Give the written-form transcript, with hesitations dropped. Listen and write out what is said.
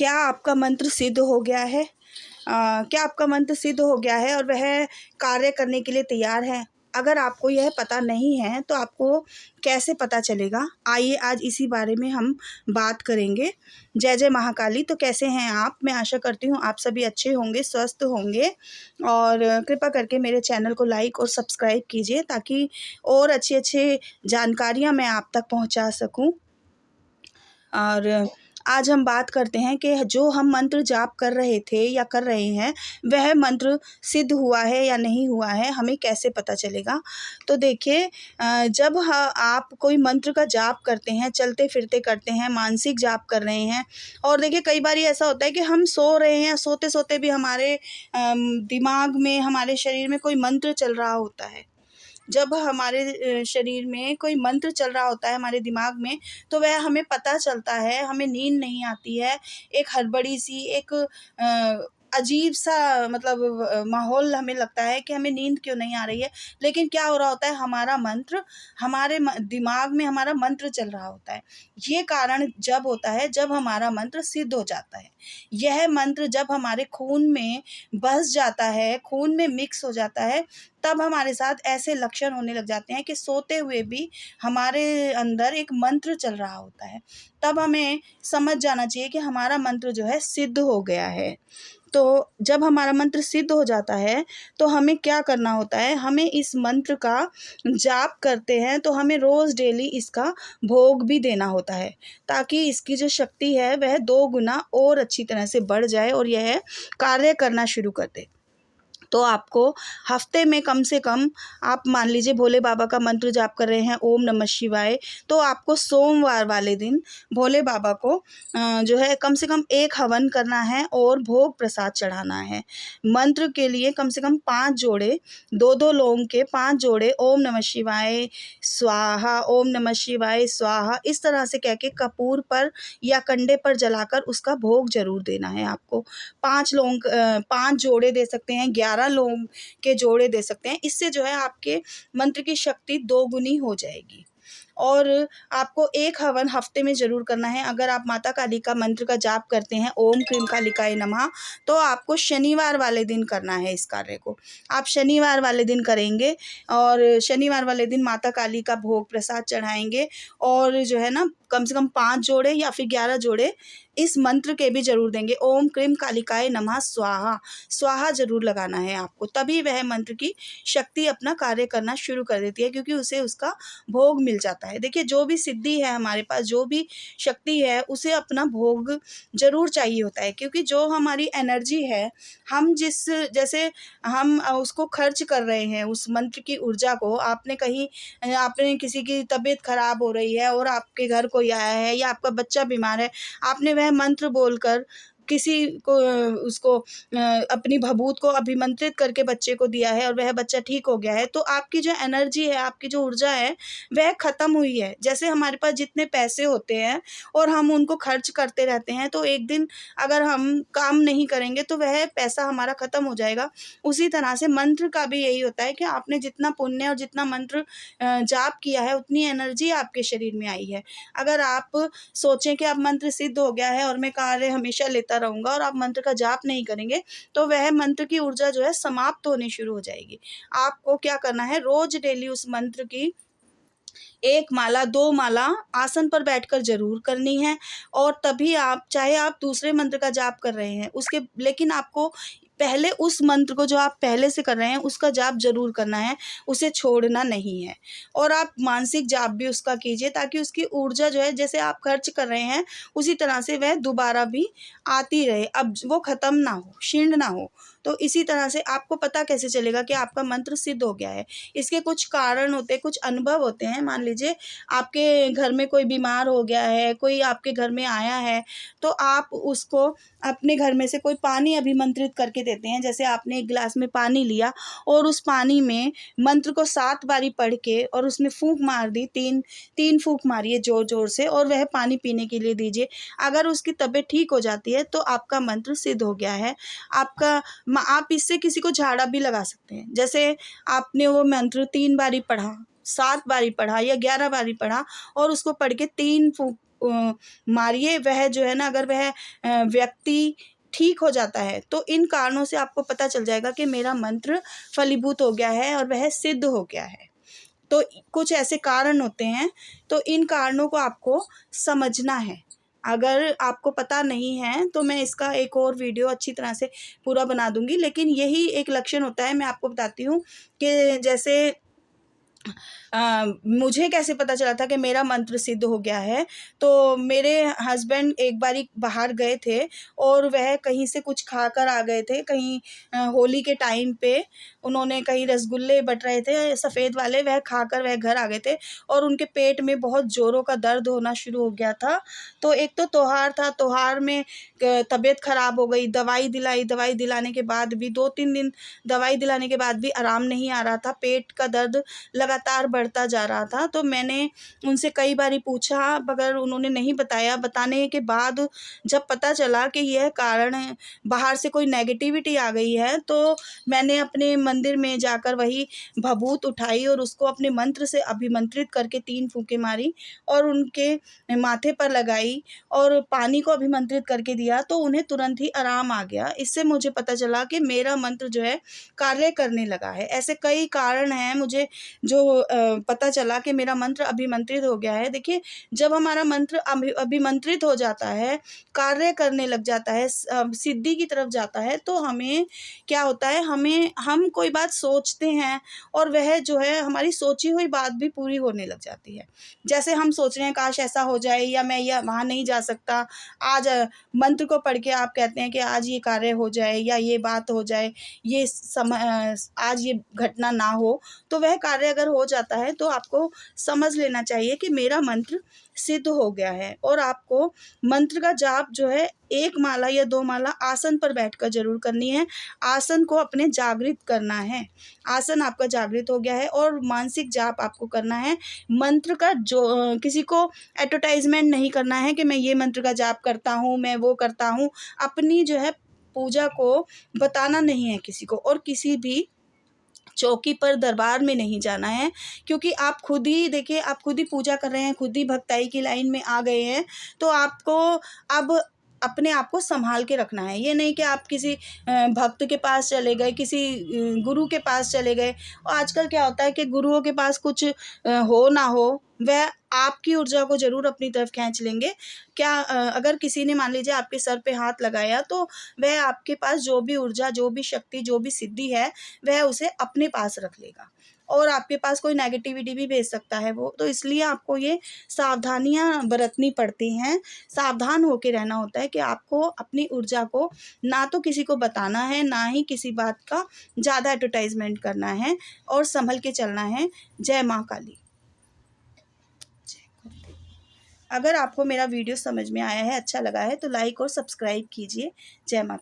क्या आपका मंत्र सिद्ध हो गया है? क्या आपका मंत्र सिद्ध हो गया है और वह कार्य करने के लिए तैयार है? अगर आपको यह पता नहीं है तो आपको कैसे पता चलेगा? आइए आज इसी बारे में हम बात करेंगे। जय जय महाकाली। तो कैसे हैं आप? मैं आशा करती हूँ आप सभी अच्छे होंगे, स्वस्थ होंगे और कृपा करके मेरे चैनल को लाइक और सब्सक्राइब कीजिए ताकि और अच्छे-अच्छे जानकारियाँ मैं आप तक पहुँचा सकूँ। और आज हम बात करते हैं कि जो हम मंत्र जाप कर रहे थे या कर रहे हैं, वह मंत्र सिद्ध हुआ है या नहीं हुआ है, हमें कैसे पता चलेगा? तो देखिए, जब आप कोई मंत्र का जाप करते हैं, चलते-फिरते करते हैं, मानसिक जाप कर रहे हैं और देखिए कई बारी ऐसा होता है कि हम सो रहे हैं, सोते-सोते भी हमारे दिमाग में, हमारे शरीर में कोई मंत्र चल रहा होता है। जब हमारे शरीर में कोई मंत्र चल रहा होता है हमारे दिमाग में, तो वह हमें पता चलता है, हमें नींद नहीं आती है। एक हड़बड़ी-सी, एक अजीब-सा मतलब माहौल हमें लगता है कि हमें नींद क्यों नहीं आ रही है। लेकिन क्या हो रहा होता है, हमारा मंत्र हमारे दिमाग में हमारा मंत्र चल रहा होता है। ये कारण जब होता है, जब हमारा मंत्र सिद्ध हो जाता है। यह मंत्र जब हमारे खून में बस जाता है, खून में मिक्स हो जाता है, तब हमारे साथ ऐसे लक्षण होने लग जाते हैं कि सोते हुए भी हमारे अंदर एक मंत्र चल रहा होता है। तब हमें समझ जाना चाहिए कि हमारा मंत्र जो है सिद्ध हो गया है। तो जब हमारा मंत्र सिद्ध हो जाता है, तो हमें क्या करना होता है, हमें इस मंत्र का जाप करते हैं तो हमें रोज़ डेली इसका भोग भी देना होता है, ताकि इसकी जो शक्ति है वह 2 गुना और अच्छी तरह से बढ़ जाए और यह कार्य करना शुरू कर दे। तो आपको हफ्ते में कम से कम, आप मान लीजिए भोले बाबा का मंत्र जाप कर रहे हैं ओम नमः शिवाय, तो आपको सोमवार वाले दिन भोले बाबा को जो है कम से कम 1 हवन करना है और भोग प्रसाद चढ़ाना है। मंत्र के लिए कम से कम 5 जोड़े, 2-2 लौंग के 5 जोड़े ओम नमः शिवाय स्वाहा, ओम नमः शिवाय स्वाहा, इस तरह से कह के कपूर पर या कंडे पर जलाकर उसका भोग ज़रूर देना है आपको। 5 लौंग 5 जोड़े दे सकते हैं, 11 लोग के जोड़े दे सकते हैं। इससे जो है आपके मंत्र की शक्ति 2 गुनी हो जाएगी। और आपको 1 हवन हफ्ते में ज़रूर करना है। अगर आप माता काली का मंत्र का जाप करते हैं ओम क्रीम कालिकाय नमः, तो आपको शनिवार वाले दिन करना है इस कार्य को। आप शनिवार वाले दिन करेंगे और शनिवार वाले दिन माता काली का भोग प्रसाद चढ़ाएँगे और जो है ना कम से कम 5 जोड़े या फिर 11 जोड़े इस मंत्र के भी ज़रूर देंगे। ओम क्रीम कालिकाय नमः स्वाहा, स्वाहा ज़रूर लगाना है आपको, तभी वह मंत्र की शक्ति अपना कार्य करना शुरू कर देती है, क्योंकि उसे उसका भोग मिल जाता है। देखिए जो भी सिद्धि है हमारे पास, जो भी शक्ति है, उसे अपना भोग ज़रूर चाहिए होता है, क्योंकि जो हमारी एनर्जी है, हम जैसे हम उसको खर्च कर रहे हैं उस मंत्र की ऊर्जा को। आपने किसी की तबीयत खराब हो रही है और आपके घर कोई आया है या आपका बच्चा बीमार है, आपने वह मंत्र बोलकर किसी को उसको अपनी भभूत को अभिमंत्रित करके बच्चे को दिया है और वह बच्चा ठीक हो गया है, तो आपकी जो एनर्जी है, आपकी जो ऊर्जा है, वह ख़त्म हुई है। जैसे हमारे पास जितने पैसे होते हैं और हम उनको खर्च करते रहते हैं, तो एक दिन अगर हम काम नहीं करेंगे तो वह पैसा हमारा ख़त्म हो जाएगा। उसी तरह से मंत्र का भी यही होता है कि आपने जितना पुण्य और जितना मंत्र जाप किया है, उतनी एनर्जी आपके शरीर में आई है। अगर आप सोचें कि अब मंत्र सिद्ध हो गया है और मैं कार्य हमेशा लेता रहूँगा और आप मंत्र का जाप नहीं करेंगे, तो वह मंत्र की ऊर्जा जो है समाप्त होनी शुरू हो जाएगी। आपको क्या करना है, रोज़ डेली उस मंत्र की 1 माला, 2 माला आसन पर बैठकर ज़रूर करनी है और तभी आप, चाहे आप दूसरे मंत्र का जाप कर रहे हैं, लेकिन आपको पहले उस मंत्र को जो आप पहले से कर रहे हैं, उसका जाप ज़रूर करना है, उसे छोड़ना नहीं है। और आप मानसिक जाप भी उसका कीजिए, ताकि उसकी ऊर्जा जो है, जैसे आप खर्च कर रहे हैं, उसी तरह से वह दोबारा भी आती रहे, अब वो ख़त्म ना हो, क्षीण ना हो। तो इसी तरह से आपको पता कैसे चलेगा कि आपका मंत्र सिद्ध हो गया है? इसके कुछ कारण होते हैं, कुछ अनुभव होते हैं। मान लीजिए आपके घर में कोई बीमार हो गया है, कोई आपके घर में आया है, तो आप उसको अपने घर में से कोई पानी अभिमंत्रित करके देते हैं। जैसे आपने 1 गिलास में पानी लिया और उस पानी में मंत्र को 7 बारी पढ़ के और उसमें फूँक मार दी, 3 फूँक मारिए ज़ोर-ज़ोर से और वह पानी पीने के लिए दीजिए। अगर उसकी तबीयत ठीक हो जाती है, तो आपका मंत्र सिद्ध हो गया है। आप इससे किसी को झाड़ा भी लगा सकते हैं। जैसे आपने वो मंत्र 3 बारी पढ़ा, 7 बारी पढ़ा या 11 बारी पढ़ा और उसको पढ़ के 3 फूँक मारिए, वह जो है ना, अगर वह व्यक्ति ठीक हो जाता है तो इन कारणों से आपको पता चल जाएगा कि मेरा मंत्र फलीभूत हो गया है और वह सिद्ध हो गया है। तो कुछ ऐसे कारण होते हैं, तो इन कारणों को आपको समझना है। अगर आपको पता नहीं है तो मैं इसका एक और वीडियो अच्छी तरह से पूरा बना दूँगी, लेकिन यही एक लक्षण होता है। मैं आपको बताती हूँ कि जैसे मुझे कैसे पता चला था कि मेरा मंत्र सिद्ध हो गया है। तो मेरे हस्बैंड एक बारी बाहर गए थे और वह कहीं से कुछ खाकर आ गए थे, कहीं होली के टाइम पे उन्होंने कहीं रसगुल्ले बट रहे थे सफ़ेद वाले, वह खाकर वह घर आ गए थे और उनके पेट में बहुत ज़ोरों का दर्द होना शुरू हो गया था। तो एक तो त्योहार था, त्योहार में तबीयत ख़राब हो गई, दवाई दिलाई, दवाई दिलाने के बाद भी 2-3 दिन दवाई दिलाने के बाद भी आराम नहीं आ रहा था, पेट का दर्द लगातार बढ़ता जा रहा था। तो मैंने उनसे कई बारी पूछा, मगर उन्होंने नहीं बताया। बताने के बाद जब पता चला कि यह कारण है, बाहर से कोई नेगेटिविटी आ गई है, तो मैंने अपने मंदिर में जाकर वही भभूत उठाई और उसको अपने मंत्र से अभिमंत्रित करके 3 फूँकें मारी और उनके माथे पर लगाई और पानी को अभिमंत्रित करके दिया, तो उन्हें तुरंत ही आराम आ गया। इससे मुझे पता चला कि मेरा मंत्र जो है कार्य करने लगा है। ऐसे कई कारण हैं मुझे जो पता चला कि मेरा मंत्र अभिमंत्रित हो गया है। देखिए, जब हमारा मंत्र अभिमंत्रित हो जाता है, कार्य करने लग जाता है, सिद्धि की तरफ जाता है, तो हमें क्या होता है, हम कोई बात सोचते हैं और वह जो है हमारी सोची हुई बात भी पूरी होने लग जाती है। जैसे हम सोच रहे हैं काश ऐसा हो जाए, या मैं या वहाँ नहीं जा सकता, आज मंत्र को पढ़ के आप कहते हैं कि आज ये कार्य हो जाए या ये बात हो जाए, ये आज ये घटना ना हो, तो वह कार्य अगर हो जाता है तो आपको समझ लेना चाहिए कि मेरा मंत्र सिद्ध हो गया है। और आपको मंत्र का जाप जो है 1 माला या 2 माला आसन पर बैठकर ज़रूर करनी है। आसन को अपने जागृत करना है। आसन आपका जागृत हो गया है और मानसिक जाप आपको करना है। मंत्र का जो किसी को एडवर्टाइज़मेंट नहीं करना है कि मैं ये मंत्र का जाप करता हूँ, मैं वो करता हूँ। अपनी जो है पूजा को बताना नहीं है किसी को, और किसी भी चौकी पर दरबार में नहीं जाना है, क्योंकि आप खुद ही देखिए, आप खुद ही पूजा कर रहे हैं, खुद ही भक्ताई की लाइन में आ गए हैं, तो आपको अब अपने आप को संभाल के रखना है। ये नहीं कि आप किसी भक्त के पास चले गए, किसी गुरु के पास चले गए। और आजकल क्या होता है कि गुरुओं के पास कुछ हो ना हो, वह आपकी ऊर्जा को ज़रूर अपनी तरफ खींच लेंगे। क्या अगर किसी ने मान लीजिए आपके सर पे हाथ लगाया, तो वह आपके पास जो भी ऊर्जा, जो भी शक्ति, जो भी सिद्धि है, वह उसे अपने पास रख लेगा और आपके पास कोई नेगेटिविटी भी भेज सकता है वो। तो इसलिए आपको ये सावधानियाँ बरतनी पड़ती हैं, सावधान होके रहना होता है कि आपको अपनी ऊर्जा को ना तो किसी को बताना है, ना ही किसी बात का ज़्यादा एडवर्टाइज़मेंट करना है, और संभल के चलना है। जय माँ काली। अगर आपको मेरा वीडियो समझ में आया है, अच्छा लगा है, तो लाइक और सब्सक्राइब कीजिए। जय माँ।